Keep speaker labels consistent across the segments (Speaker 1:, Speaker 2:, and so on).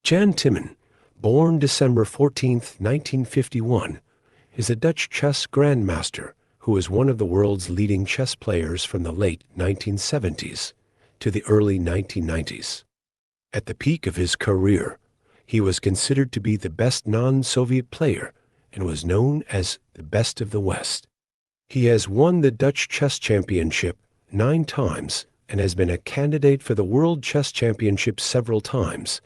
Speaker 1: Jan Timman, born December 14, 1951, is a Dutch chess grandmaster who is one of the world's leading chess players from the late 1970s to the early 1990s. At the peak of his career, he was considered to be the best non-Soviet player and was known as the best of the West. He has won the Dutch Chess Championship 9 times and has been a candidate for the World Chess Championship several times.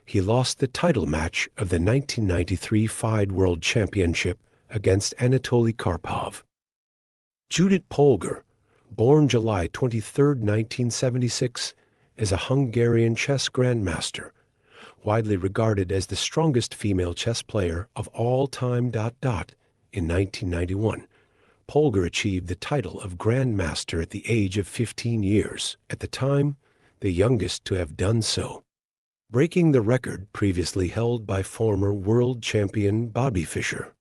Speaker 1: He lost the title match of the 1993 FIDE World Championship against Anatoly Karpov. Judit Polgar, born July 23, 1976, is a Hungarian chess grandmaster, widely regarded as the strongest female chess player of all time. In 1991, Polgar achieved the title of grandmaster at the age of 15 years, at the time the youngest to have done so, breaking the record previously held by former world champion Bobby Fischer.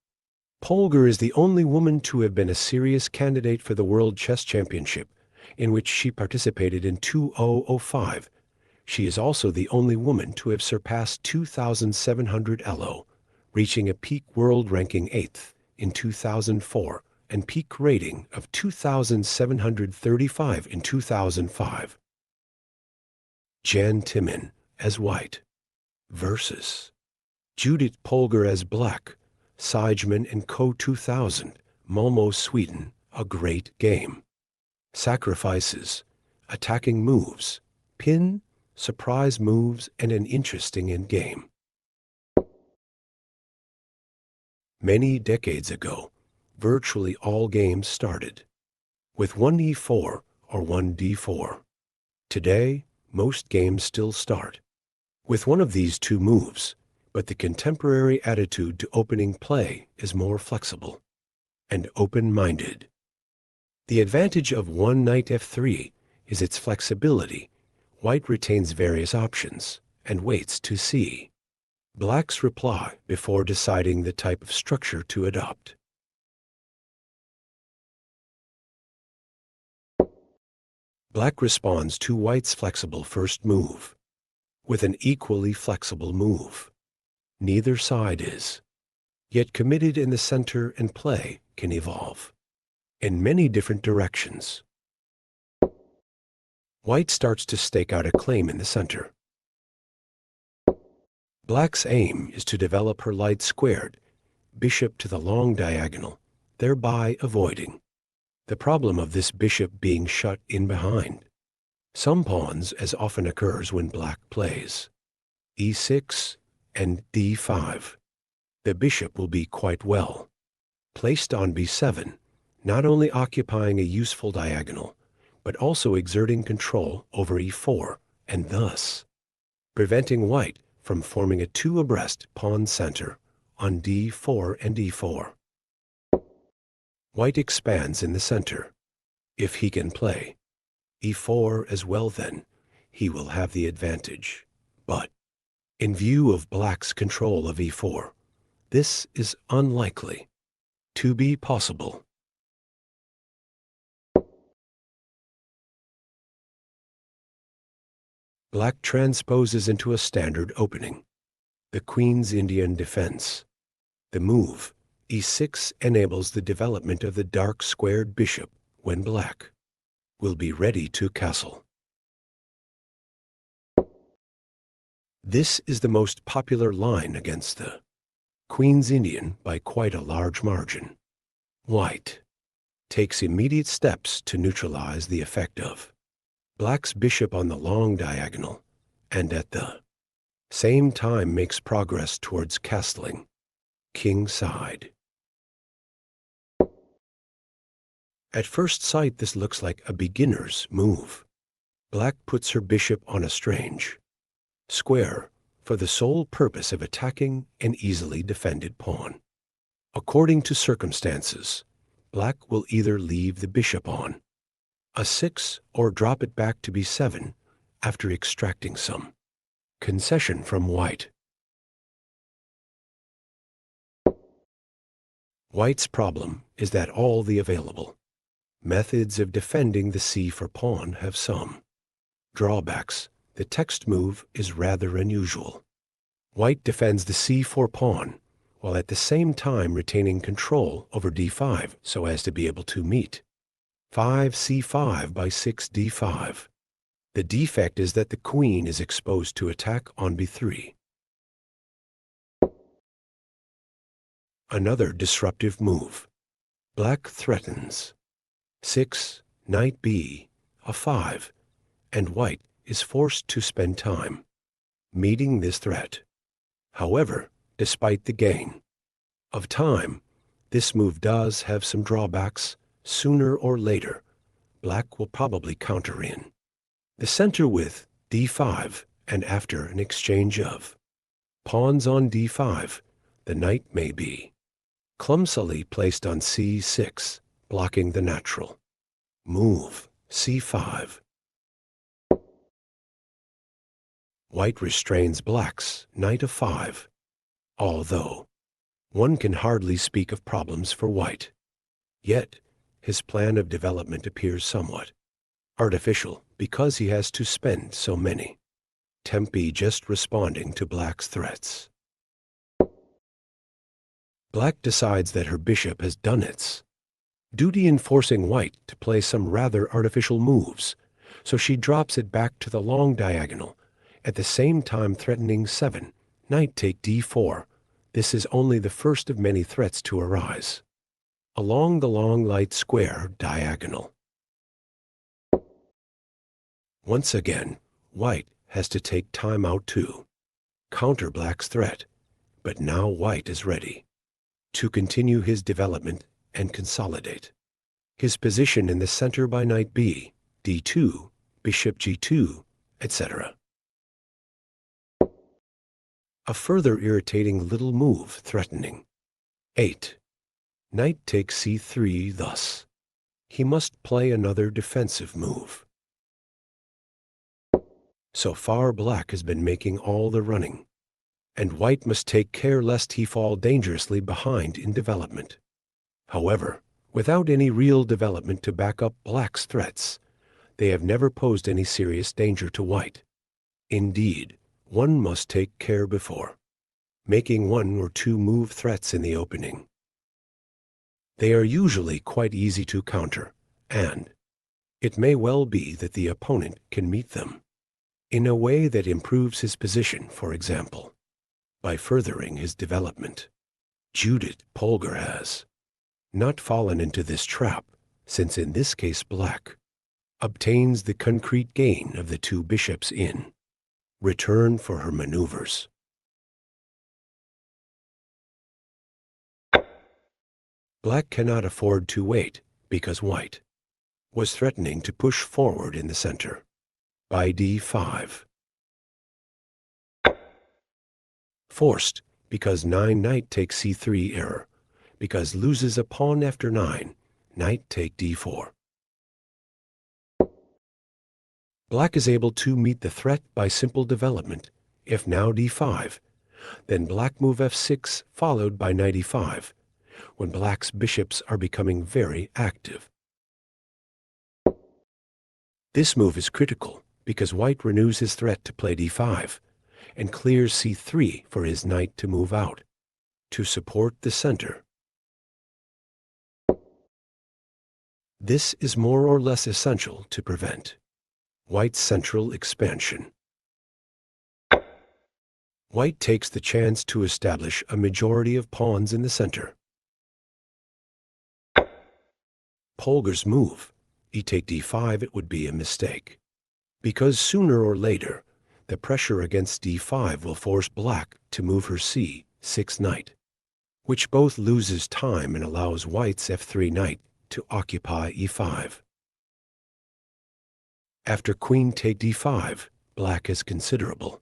Speaker 1: Polgar is the only woman to have been a serious candidate for the World Chess Championship, in which she participated in 2005. She is also the only woman to have surpassed 2,700 elo, reaching a peak world ranking 8th in 2004 and peak rating of 2,735 in 2005. Jan Timman as white versus Judit Polgar as black. Sigeman and Co. 2000, Malmo, Sweden. A great game. Sacrifices, attacking moves, pin, surprise moves, and an interesting endgame. Many decades ago, virtually all games started with 1e4 or 1d4. Today, most games still start with one of these two moves, but the contemporary attitude to opening play is more flexible and open-minded. The advantage of one knight f3 is its flexibility. White retains various options and waits to see Black's reply before deciding the type of structure to adopt. Black responds to White's flexible first move with an equally flexible move. Neither side is yet committed in the center, and play can evolve in many different directions. White starts to stake out a claim in the center. Black's aim is to develop her light squared bishop to the long diagonal, thereby avoiding the problem of this bishop being shut in behind some pawns, as often occurs when Black plays e6 and d5. The bishop will be quite well placed on b7, not only occupying a useful diagonal, but also exerting control over e4, and thus preventing White from forming a two-abreast pawn center on d4 and e4. White expands in the center. If he can play e4 as well, then he will have the advantage. But in view of Black's control of e4, this is unlikely to be possible. Black transposes into a standard opening, the Queen's Indian defense. The move e6 enables the development of the dark squared bishop when Black will be ready to castle. This is the most popular line against the Queen's Indian by quite a large margin. White takes immediate steps to neutralize the effect of Black's bishop on the long diagonal, and at the same time makes progress towards castling king side. At first sight, this looks like a beginner's move. Black puts her bishop on a strange square for the sole purpose of attacking an easily defended pawn. According to circumstances, Black will either leave the bishop on a6 or drop it back to b7 after extracting some concession from White. White's problem is that all the available methods of defending the c4 pawn have some drawbacks. The text move is rather unusual. White defends the c4 pawn, while at the same time retaining control over d5 so as to be able to meet 5c5 by 6d5. The defect is that the queen is exposed to attack on b3. Another disruptive move. Black threatens 6, knight b, a5, and white is forced to spend time meeting this threat. However, despite the gain of time, this move does have some drawbacks. Sooner or later, black will probably counter in the center with d5, and after an exchange of pawns on d5, the knight may be clumsily placed on c6, blocking the natural move c5. White restrains black's knight f5, although one can hardly speak of problems for white. Yet, his plan of development appears somewhat artificial because he has to spend so many tempi just responding to black's threats. Black decides that her bishop has done its duty in forcing white to play some rather artificial moves, so she drops it back to the long diagonal, at the same time threatening 7, knight take d4. This is only the first of many threats to arise along the long light square diagonal. Once again, white has to take time out to counter black's threat, but now white is ready to continue his development and consolidate his position in the center by knight b, d2, bishop g2, etc. A further irritating little move threatening 8, knight takes c3. Thus, he must play another defensive move. So far, black has been making all the running, and white must take care lest he fall dangerously behind in development. However, without any real development to back up black's threats, they have never posed any serious danger to white. Indeed, one must take care before making one or two move threats in the opening. They are usually quite easy to counter, and it may well be that the opponent can meet them in a way that improves his position, for example, by furthering his development. Judit Polgar has not fallen into this trap, since in this case black obtains the concrete gain of the two bishops in return for her maneuvers. Black cannot afford to wait because white was threatening to push forward in the center by d5. Forced because 9 knight takes c3 error, because loses a pawn after 9, knight take d4. Black is able to meet the threat by simple development. If now d5, then black move f6 followed by knight e5, when black's bishops are becoming very active. This move is critical because white renews his threat to play d5 and clears c3 for his knight to move out to support the center. This is more or less essential to prevent white's central expansion. White takes the chance to establish a majority of pawns in the center. Polgar's move, e take d5, it would be a mistake, because sooner or later the pressure against d5 will force black to move her c6 knight, which both loses time and allows white's f3 knight to occupy e5. After queen take d5, black has considerable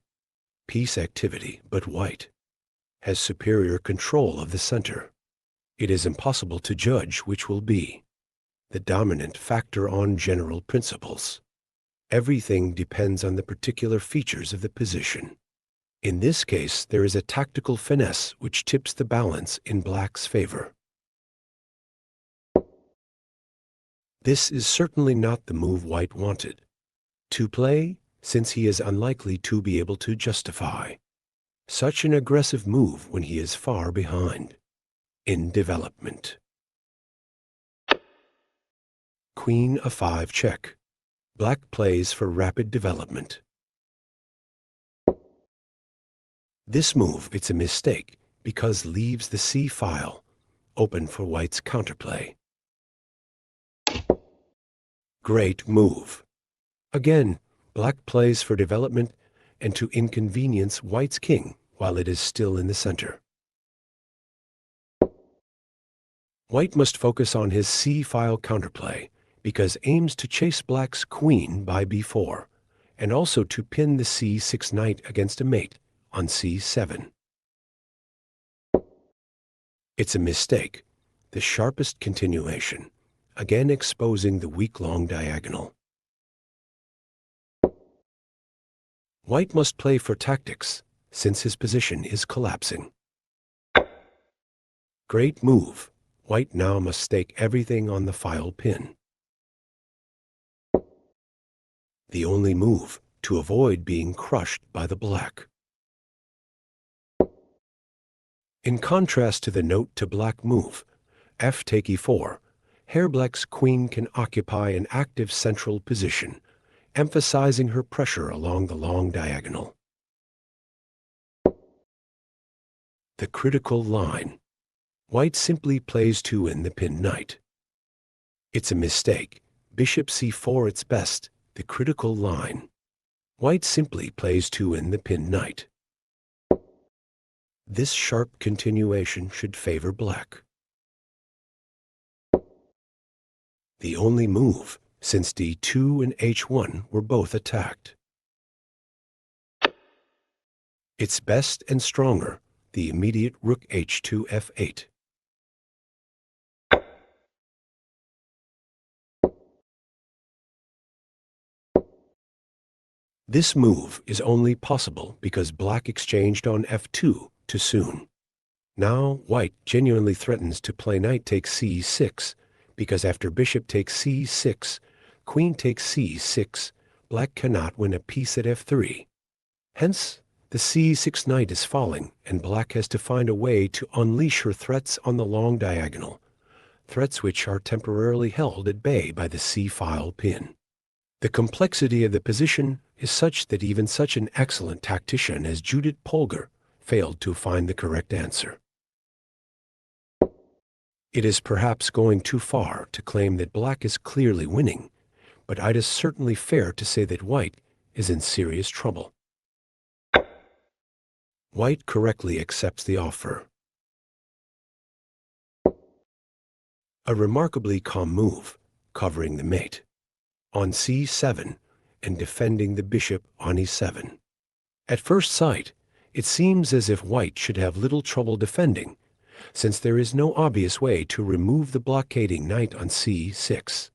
Speaker 1: piece activity, but white has superior control of the center. It is impossible to judge which will be the dominant factor on general principles. Everything depends on the particular features of the position. In this case, there is a tactical finesse which tips the balance in black's favor. This is certainly not the move white wanted to play, since he is unlikely to be able to justify Such an aggressive move when he is far behind. In development. Queen a5 check. Black plays for rapid development. This move, it's a mistake because leaves the c file open for white's counterplay. Great move. Again, black plays for development and to inconvenience white's king while it is still in the center. White must focus on his c-file counterplay because aims to chase black's queen by b4 and also to pin the c6 knight against a mate on c7. It's a mistake, the sharpest continuation, again exposing the weak long diagonal. White must play for tactics since his position is collapsing. Great move. White now must stake everything on the file pin. The only move to avoid being crushed by the black. In contrast to the note to black move, f take e4, here black's queen can occupy an active central position, emphasizing her pressure along the long diagonal. The critical line. White simply plays to win the pin knight. It's a mistake. Bishop c4 its best, the critical line. White simply plays to win the pin knight. This sharp continuation should favor black. The only move, since d2 and h1 were both attacked. It's best and stronger, the immediate rook h2 f8. This move is only possible because black exchanged on f2 too soon. Now white genuinely threatens to play knight takes c6 because after bishop takes c6, queen takes c6, black cannot win a piece at f3. Hence, the c6 knight is falling and black has to find a way to unleash her threats on the long diagonal, threats which are temporarily held at bay by the c-file pin. The complexity of the position is such that even such an excellent tactician as Judit Polgar failed to find the correct answer. It is perhaps going too far to claim that black is clearly winning, but it is certainly fair to say that white is in serious trouble. White correctly accepts the offer. A remarkably calm move, covering the mate on c7 and defending the bishop on e7. At first sight, it seems as if white should have little trouble defending, since there is no obvious way to remove the blockading knight on c6.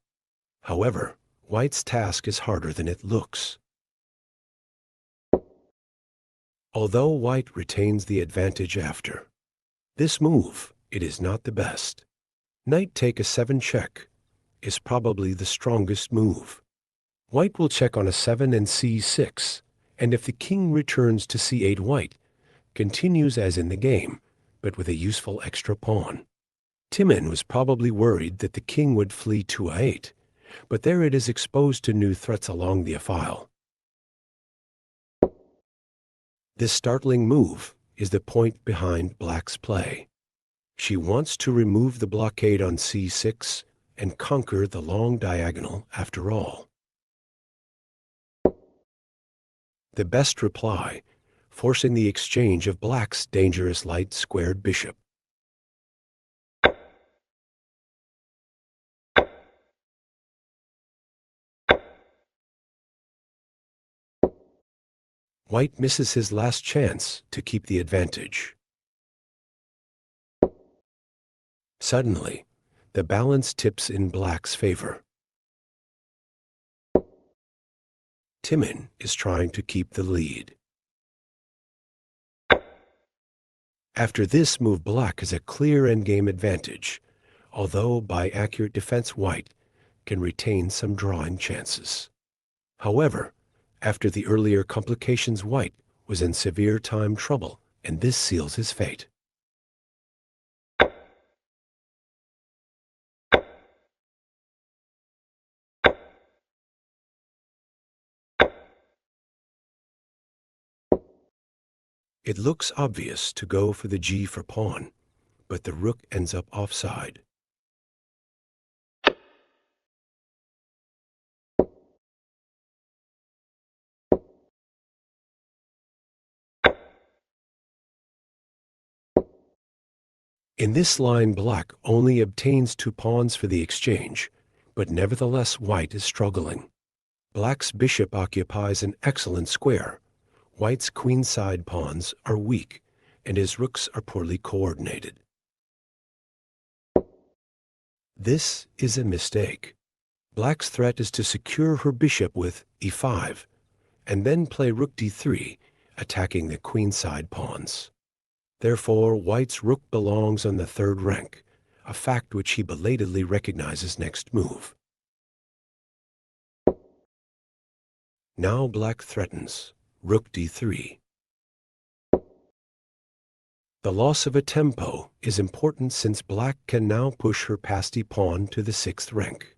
Speaker 1: However, white's task is harder than it looks. Although white retains the advantage after this move, it is not the best. Knight take a 7 check is probably the strongest move. White will check on a 7 and c6, and if the king returns to c8, white continues as in the game, but with a useful extra pawn. Timman was probably worried that the king would flee to a8, but there it is exposed to new threats along the file. This startling move is the point behind black's play. She wants to remove the blockade on c6 and conquer the long diagonal after all. The best reply, forcing the exchange of black's dangerous light squared bishop. White misses his last chance to keep the advantage. Suddenly, the balance tips in black's favor. Timman is trying to keep the lead. After this move, black has a clear endgame advantage, although by accurate defense white can retain some drawing chances. However, after the earlier complications, white was in severe time trouble and this seals his fate. It looks obvious to go for the g for pawn, but the rook ends up offside. In this line, black only obtains 2 pawns for the exchange, but nevertheless white is struggling. Black's bishop occupies an excellent square. White's queenside pawns are weak, and his rooks are poorly coordinated. This is a mistake. Black's threat is to secure her bishop with e5, and then play rook d3, attacking the queenside pawns. Therefore, White's rook belongs on the 3rd rank, a fact which he belatedly recognizes next move. Now Black threatens, rook d3. The loss of a tempo is important since Black can now push her passed pawn to the 6th rank.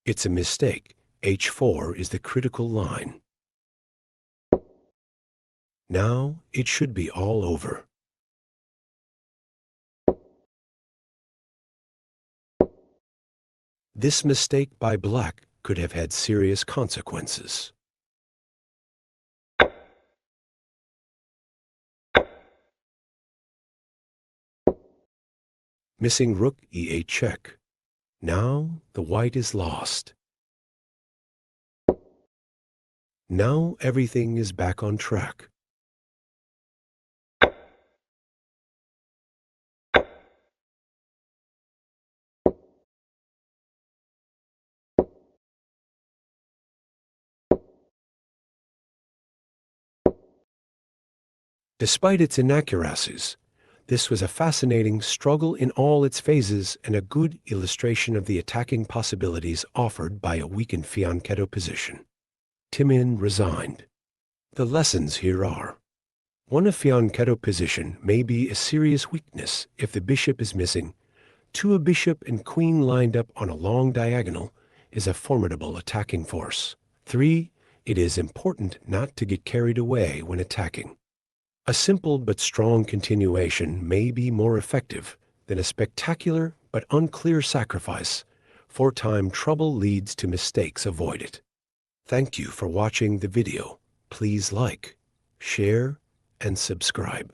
Speaker 1: It's a mistake. h4 is the critical line. Now it should be all over. This mistake by Black could have had serious consequences. Missing rook e8 check. Now the white is lost. Now everything is back on track. Despite its inaccuracies, this was a fascinating struggle in all its phases and a good illustration of the attacking possibilities offered by a weakened Fianchetto position. Timman resigned. The lessons here are: 1. A Fianchetto position may be a serious weakness if the bishop is missing. 2. A bishop and queen lined up on a long diagonal is a formidable attacking force. 3. It is important not to get carried away when attacking. A simple but strong continuation may be more effective than a spectacular but unclear sacrifice. For time trouble leads to mistakes, avoid it. Thank you for watching the video. Please like, share, and subscribe.